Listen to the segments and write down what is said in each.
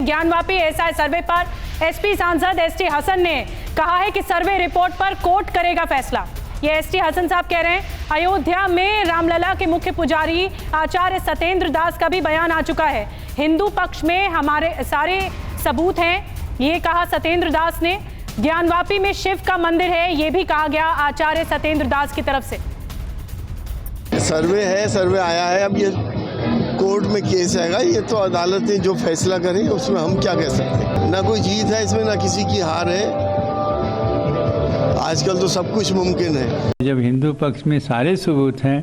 Gyanvapi ASI सर्वे पर SP सांसद ST Hasan ने कहा है कि सर्वे रिपोर्ट पर कोर्ट करेगा फैसला। ये एसटी हसन साहब कह रहे हैं। अयोध्या में रामलला के मुख्य पुजारी आचार्य सत्येंद्र दास का भी बयान आ चुका है। हिंदू पक्ष में हमारे सारे सबूत हैं, ये कहा सत्येंद्र दास ने। ज्ञानवापी में शिव का मंदिर है, ये भी कहा गया आचार्य सत्येंद्र दास की तरफ से। सर्वे है, सर्वे आया है, अब ये कोर्ट में केस आएगा, ये तो अदालत ने जो फैसला करे उसमें हम क्या कह सकते हैं। ना कोई जीत है इसमें, ना किसी की हार है। आजकल तो सब कुछ मुमकिन है। जब हिंदू पक्ष में सारे सबूत हैं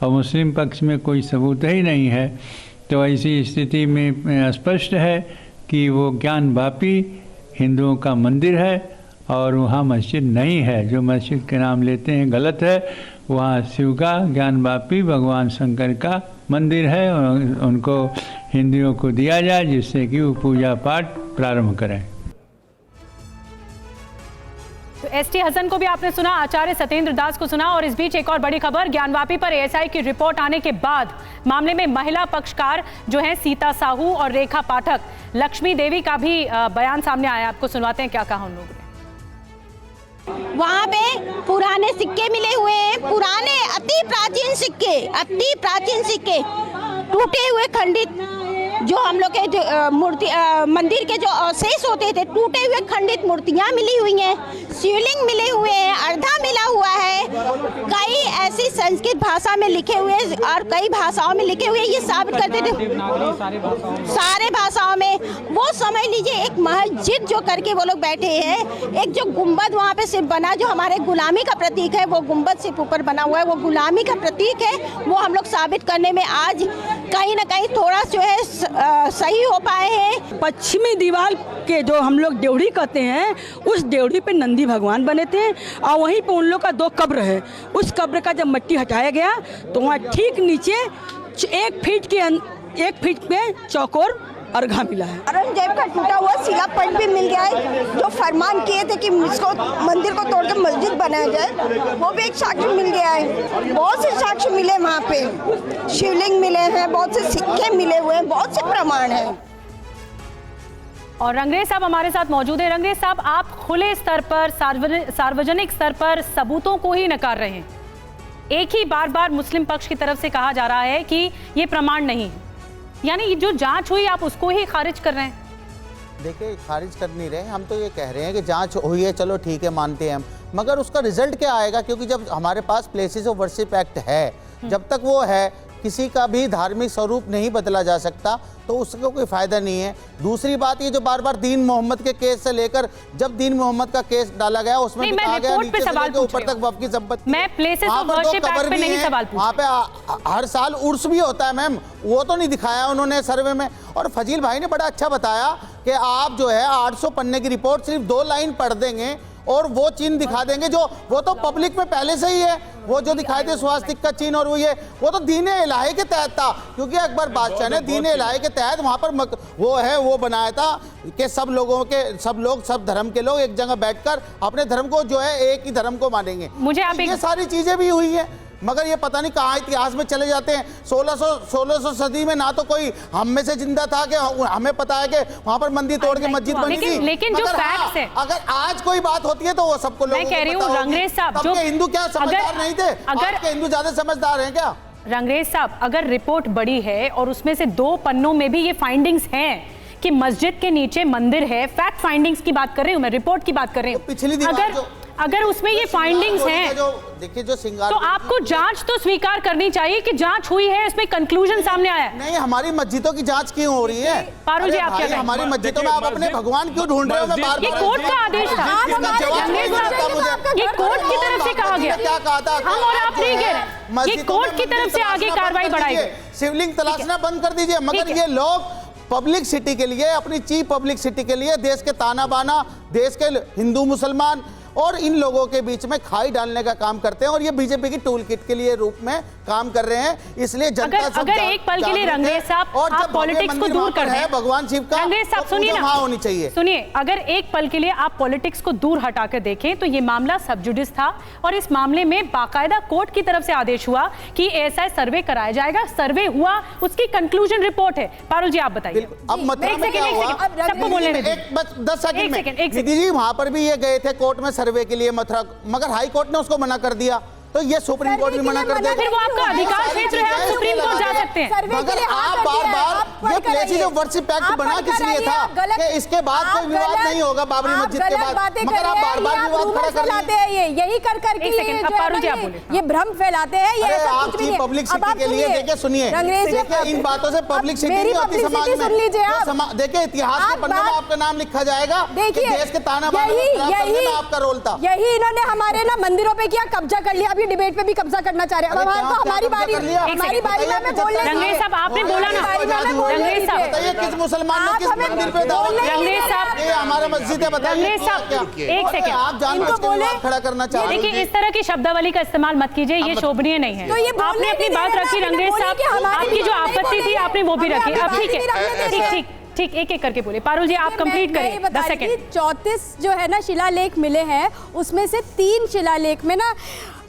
और मुस्लिम पक्ष में कोई सबूत ही नहीं है, तो ऐसी स्थिति में स्पष्ट है कि वो ज्ञानवापी हिंदुओं का मंदिर है और वहाँ मस्जिद नहीं है। जो मस्जिद के नाम लेते हैं गलत है। वहाँ शिव का, ज्ञानवापी भगवान शंकर का मंदिर है और उनको हिंदुओं को दिया जाए, जिससे कि वो पूजा पाठ प्रारंभ करें। तो एसटी हसन को भी आपने सुना, आचार्य सत्येंद्र दास को सुना। और इस बीच एक और बड़ी खबर, ज्ञानवापी पर एएसआई की रिपोर्ट आने के बाद मामले में महिला पक्षकार जो हैं सीता साहू और रेखा पाठक, लक्ष्मी देवी का भी बयान सामने आया। आपको सुनवाते हैं क्या कहा उन लोगों ने। वहाँ पे पुराने सिक्के मिले हुए हैं, पुराने अति प्राचीन सिक्के टूटे हुए खंडित, जो हम लोग के मूर्ति मंदिर के जो अवशेष होते थे, टूटे हुए खंडित मूर्तियाँ मिली हुई हैं, शिवलिंग मिले हुए हैं, अर्धा मिला हुआ है, कई ऐसी संस्कृत भाषा में लिखे हुए और कई भाषाओं में लिखे हुए, ये साबित करते थे सारे भाषाओं में। वो समझ लीजिए एक मस्जिद जो करके वो लोग बैठे हैं, एक जो गुम्बद वहाँ पे सिर्फ बना, जो हमारे गुलामी का प्रतीक है, वो गुम्बद सिर्फ ऊपर बना हुआ है, वो गुलामी का प्रतीक है। वो हम लोग साबित करने में आज कहीं ना कहीं थोड़ा जो है सही हो पाए हैं। पश्चिमी दीवार के जो हम लोग ड्योढ़ी कहते हैं, उस ड्योढ़ी पे नंदी भगवान बने थे और वहीं पे उन लोग का 2 कब्र है। उस कब्र का जब मिट्टी हटाया गया तो वहाँ ठीक नीचे 1 फीट पे चौकोर अर्घा मिला है। औरंगजेब का टूटा हुआ शिलापट भी मिल गया है, जो फरमान किए थे कि इसको मंदिर को तोड़ के मस्जिद बनाया जाए, वो भी एक साक्ष्य मिल गया है। बहुत से साक्ष्य मिले वहाँ पे, शिवलिंग मिले हैं, बहुत से सिक्के मिले हुए हैं, बहुत से प्रमाण हैं। और रंगरेज साहब हमारे साथ मौजूद है। रंगरेज साहब, आप खुले स्तर पर, सार्वजनिक स्तर पर सबूतों को ही नकार रहे हैं। एक ही बार बार मुस्लिम पक्ष की तरफ से कहा जा रहा है कि ये प्रमाण नहीं है, यानी जो जांच हुई आप उसको ही खारिज कर रहे हैं। देखिए, खारिज कर नहीं रहे, हम तो ये कह रहे हैं कि जांच हुई है, चलो ठीक है, मानते हैं हम, मगर उसका रिजल्ट क्या आएगा? क्योंकि जब हमारे पास प्लेसेस ऑफ वर्शिप एक्ट है, जब तक वो है, किसी का भी धार्मिक स्वरूप नहीं बदला जा सकता, तो उसका कोई फायदा नहीं है। दूसरी बात ये जो बार बार दीन मोहम्मद के केस से लेकर, जब दीन मोहम्मद का केस डाला गया उसमें भी कहा गया नीचे से लेकर ऊपर तक वक्फ की संपत्ति। मैं प्लेसेस ऑफ वर्शिप एक्ट पे नहीं सवाल पूछ, वहाँ पे हर साल उर्स भी होता है मैम, वो तो नहीं दिखाया उन्होंने सर्वे में। और फजील भाई ने बड़ा अच्छा बताया कि आप जो है 800 पन्ने की रिपोर्ट सिर्फ 2 लाइन पढ़ देंगे और वो चिन्ह दिखा देंगे, जो वो तो पब्लिक में पहले से ही है। वो जो दिखाए थे स्वास्तिक का चिन्ह और वो तो दीन इलाही के तहत था, क्योंकि अकबर बादशाह ने दीन इलाही के तहत वहाँ पर वो बनाया था कि सब लोग सब धर्म के लोग एक जगह बैठकर अपने धर्म को जो है एक ही धर्म को मानेंगे। मुझे आप ये सारी चीजें भी हुई है, मगर ये पता नहीं कहाँ इतिहास में चले जाते हैं। 1600 सदी में ना तो कोई हम में से जिंदा था कि हमें पता है कि वहाँ पर मंदिर तोड़ के मस्जिद बनी थी। लेकिन जो फैक्ट्स है, अगर आज कोई बात होती है तो वो सबको लोगों को पता होगी। रंगरेज साहब, जो हिंदू क्या समझदार नहीं थे? अगर हिंदू ज्यादा समझदार हैं क्या? रंगरेज साहब, अगर रिपोर्ट बड़ी है और उसमें से 2 पन्नों में भी ये फाइंडिंग्स हैं कि मस्जिद के नीचे मंदिर है, फैक्ट फाइंडिंग्स की बात कर रही हूँ मैं, रिपोर्ट की बात कर रही हूँ। पिछली अगर उसमें ये फाइंडिंग्स हैं, देखिए जो सिंगार, तो आपको जांच तो स्वीकार करनी चाहिए कि जांच हुई है, इसमें कंक्लूजन सामने आया है। नहीं, हमारी मस्जिदों की जांच क्यों हो रही है? पारुल जी, आप क्या कहें? हमारी मस्जिदों में आप अपने भगवान क्यों ढूंढ रहे हो? ये कोर्ट का आदेश था, ये कोर्ट की तरफ से कहा गया, क्या कहा था? हम और आप नहीं कह रहे, ये कोर्ट की तरफ से आगे कार्रवाई बढ़ाई गई। शिवलिंग तलाशना बंद कर दीजिए, मगर ये लोग पब्लिक सिटी के लिए, अपनी चीफ पब्लिक सिटी के लिए देश के ताना बाना, देश के हिंदू मुसलमान और इन लोगों के बीच में खाई डालने का काम करते हैं और ये बीजेपी की टूल किट के लिए रूप में काम कर रहे हैं। इसलिए जनता अगर एक पल के लिए रंगरेज साहब आप पॉलिटिक्स को दूर कर दें, भगवान शिव का रंगरेज साहब सुनिए ना, होनी चाहिए। सुनिए, अगर एक पल के लिए आप पॉलिटिक्स को दूर हटाकर देखें तो ये मामला सब जुडिस था और इस मामले में बाकायदा कोर्ट की तरफ से आदेश हुआ कि ऐसा सर्वे कराया जाएगा। सर्वे हुआ, उसकी कंक्लूजन रिपोर्ट है। पारुल जी आप बताइए। अब मतलब क्या हुआ, सबको बोलने दें। एक बस 10 सेकंड में एक दीदी जी वहां पर भी ये गए थे कोर्ट में सर्वे के लिए मथुरा, मगर हाई कोर्ट ने उसको मना कर दिया, तो ये सुप्रीम कोर्ट भी मना कर देगा। फिर वो आपका अधिकार क्षेत्र है, आप सुप्रीम कोर्ट जा सकते हैं। मगर आप बार-बार ये प्लेसिस ऑफ वर्शिप एक्ट बना किस लिए था कि इसके बाद कोई विवाद नहीं होगा बाबरी मस्जिद के बाद, मगर आप बार-बार विवाद खड़ा कर फैलाते हैं। ये यही कर करके ये भ्रम फैलाते हैं। ये ऐसा कुछ भी नहीं। पब्लिसिटी के लिए देखिए, सुनिए, देखिए इन बातों से पब्लिसिटी नहीं होती समाज में। देखिए इतिहास के पन्ने में आपका नाम लिखा जाएगा, देश के ताना बाना में आपका रोल था। यही इन्होंने हमारे ना मंदिरों पे किया, कब्जा कर लिया, अभी डिबेट पे भी कब्जा करना चाह रहे हैं। अब हमारी बारी में हमें बोलने रंगरेज साहब आपने बोला ना, रंगरेज साहब बताइए किस मुसलमान ने किस मंदिर पे दावा किया? रंगरेज साहब, ये हमारा मस्जिद है, बताइए। रंगरेज साहब एक सेकंड, आप जानबूझ के विवाद खड़ा करना चाह रहे हैं। देखिए इस तरह की शब्दावली का इस्तेमाल मत कीजिए, ये शोभनीय नहीं है। आपने अपनी बात रखी रंगरेज साहब, आपकी जो आपत्ति थी आपने वो भी रखी। अब ठीक है, ठीक एक एक करके बोले। पारुल जी आप कंप्लीट करिए 10 सेकंड। 34 जो है ना शिलालेख मिले हैं, उसमें से 3 शिलालेख में ना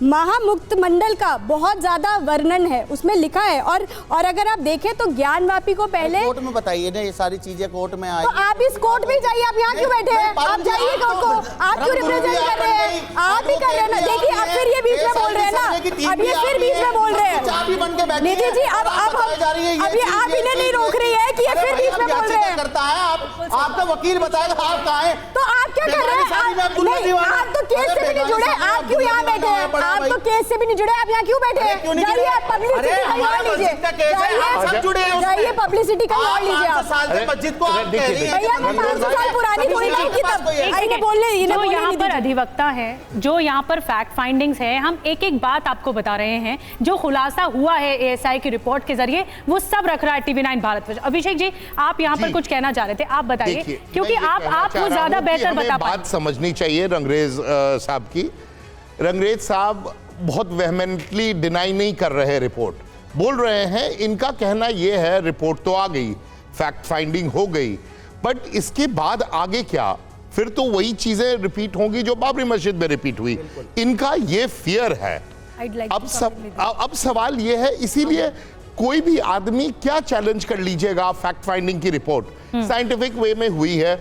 महामुक्त मंडल का बहुत ज्यादा वर्णन है, उसमें लिखा है। और अगर आप देखें तो ज्ञानवापी को पहले कोर्ट में बताइए ना, ये सारी चीजें कोर्ट में आई। तो आप इस कोर्ट में जाइए, आप यहाँ क्यों बैठे हैं? आप जाइए कोर्ट को, आप क्यों रिप्रेजेंट कर रहे हैं? आप ही कर रहे हैं ना। देखिए अब फिर ये बीच में बोल रहे हैं ना, अब ये फिर बीच में बोल रहे हैं। निधि जी अब अभी आप इन्हें नहीं रोक रही है कि ये फिर बीच में बोल रहे हैं। करता है आपका वकील बताएगा आप कहाँ हैं। तो आप क्या कर रहे हैं? आप तो केस से भी नहीं जुड़े, आप क्यों यहाँ बैठे हैं? आप तो केस से भी नहीं जुड़े, आप यहाँ क्यों बैठे हैं? जाइए आप पब्लिसिटी का लॉ लीजिए, जाइए पब्लिसिटी का लॉ लीजिए। आप मस्जिद को आप कह रही हैं भैया 500 साल पुरानी थोड़ी चीज की तब जो यहाँ पर अधिवक्ता है, जो यहाँ पर फैक्ट फाइंडिंग्स है, हम एक एक बात आपको बता रहे हैं। जो खुलासा हुआ है एएसआई की रिपोर्ट के जरिए वो सब रख रहा है TV9 भारत। अभिषेक जी आप यहाँ पर कुछ कहना चाह रहे थे, आप बताइए, क्योंकि आप वो ज्यादा बेहतर बता पाए। बात समझनी चाहिए रंगरेज साहब की। रंगरेज साहब बहुत वेहमेंटली डिनाई नहीं कर रहे, रिपोर्ट बोल रहे हैं। इनका कहना यह है रिपोर्ट तो आ गई, फैक्ट फाइंडिंग हो गई, बट इसके बाद आगे क्या? फिर तो वही चीजें रिपीट होंगी जो बाबरी मस्जिद में रिपीट हुई। इनका ये फियर है। अब सवाल ये है, इसीलिए कोई भी आदमी क्या चैलेंज कर लीजिएगा फैक्ट फाइंडिंग की रिपोर्ट साइंटिफिक वे में हुई है,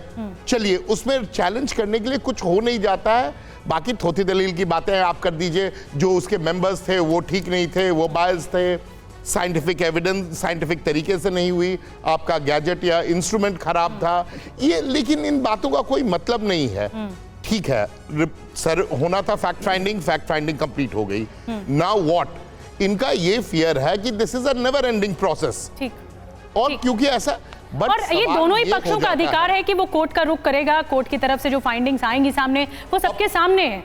चलिए उसमें चैलेंज करने के लिए कुछ हो नहीं जाता है। बाकी थोथी दलील की बातें आप कर दीजिए, जो उसके मेंबर्स थे वो ठीक नहीं थे, वो बायस थे, साइंटिफिक एविडेंस साइंटिफिक तरीके से नहीं हुई, आपका गैजेट या इंस्ट्रूमेंट खराब था, ये लेकिन इन बातों का कोई मतलब नहीं है। ठीक है सर, होना था फैक्ट फाइंडिंग कंप्लीट हो गई। Now what? इनका ये फियर है कि this is a never ending process. और क्योंकि ऐसा और ये दोनों ही पक्षों का अधिकार है कि वो कोर्ट का रुख करेगा। कोर्ट की तरफ से जो फाइंडिंग्स आएंगी सामने वो सबके सामने है।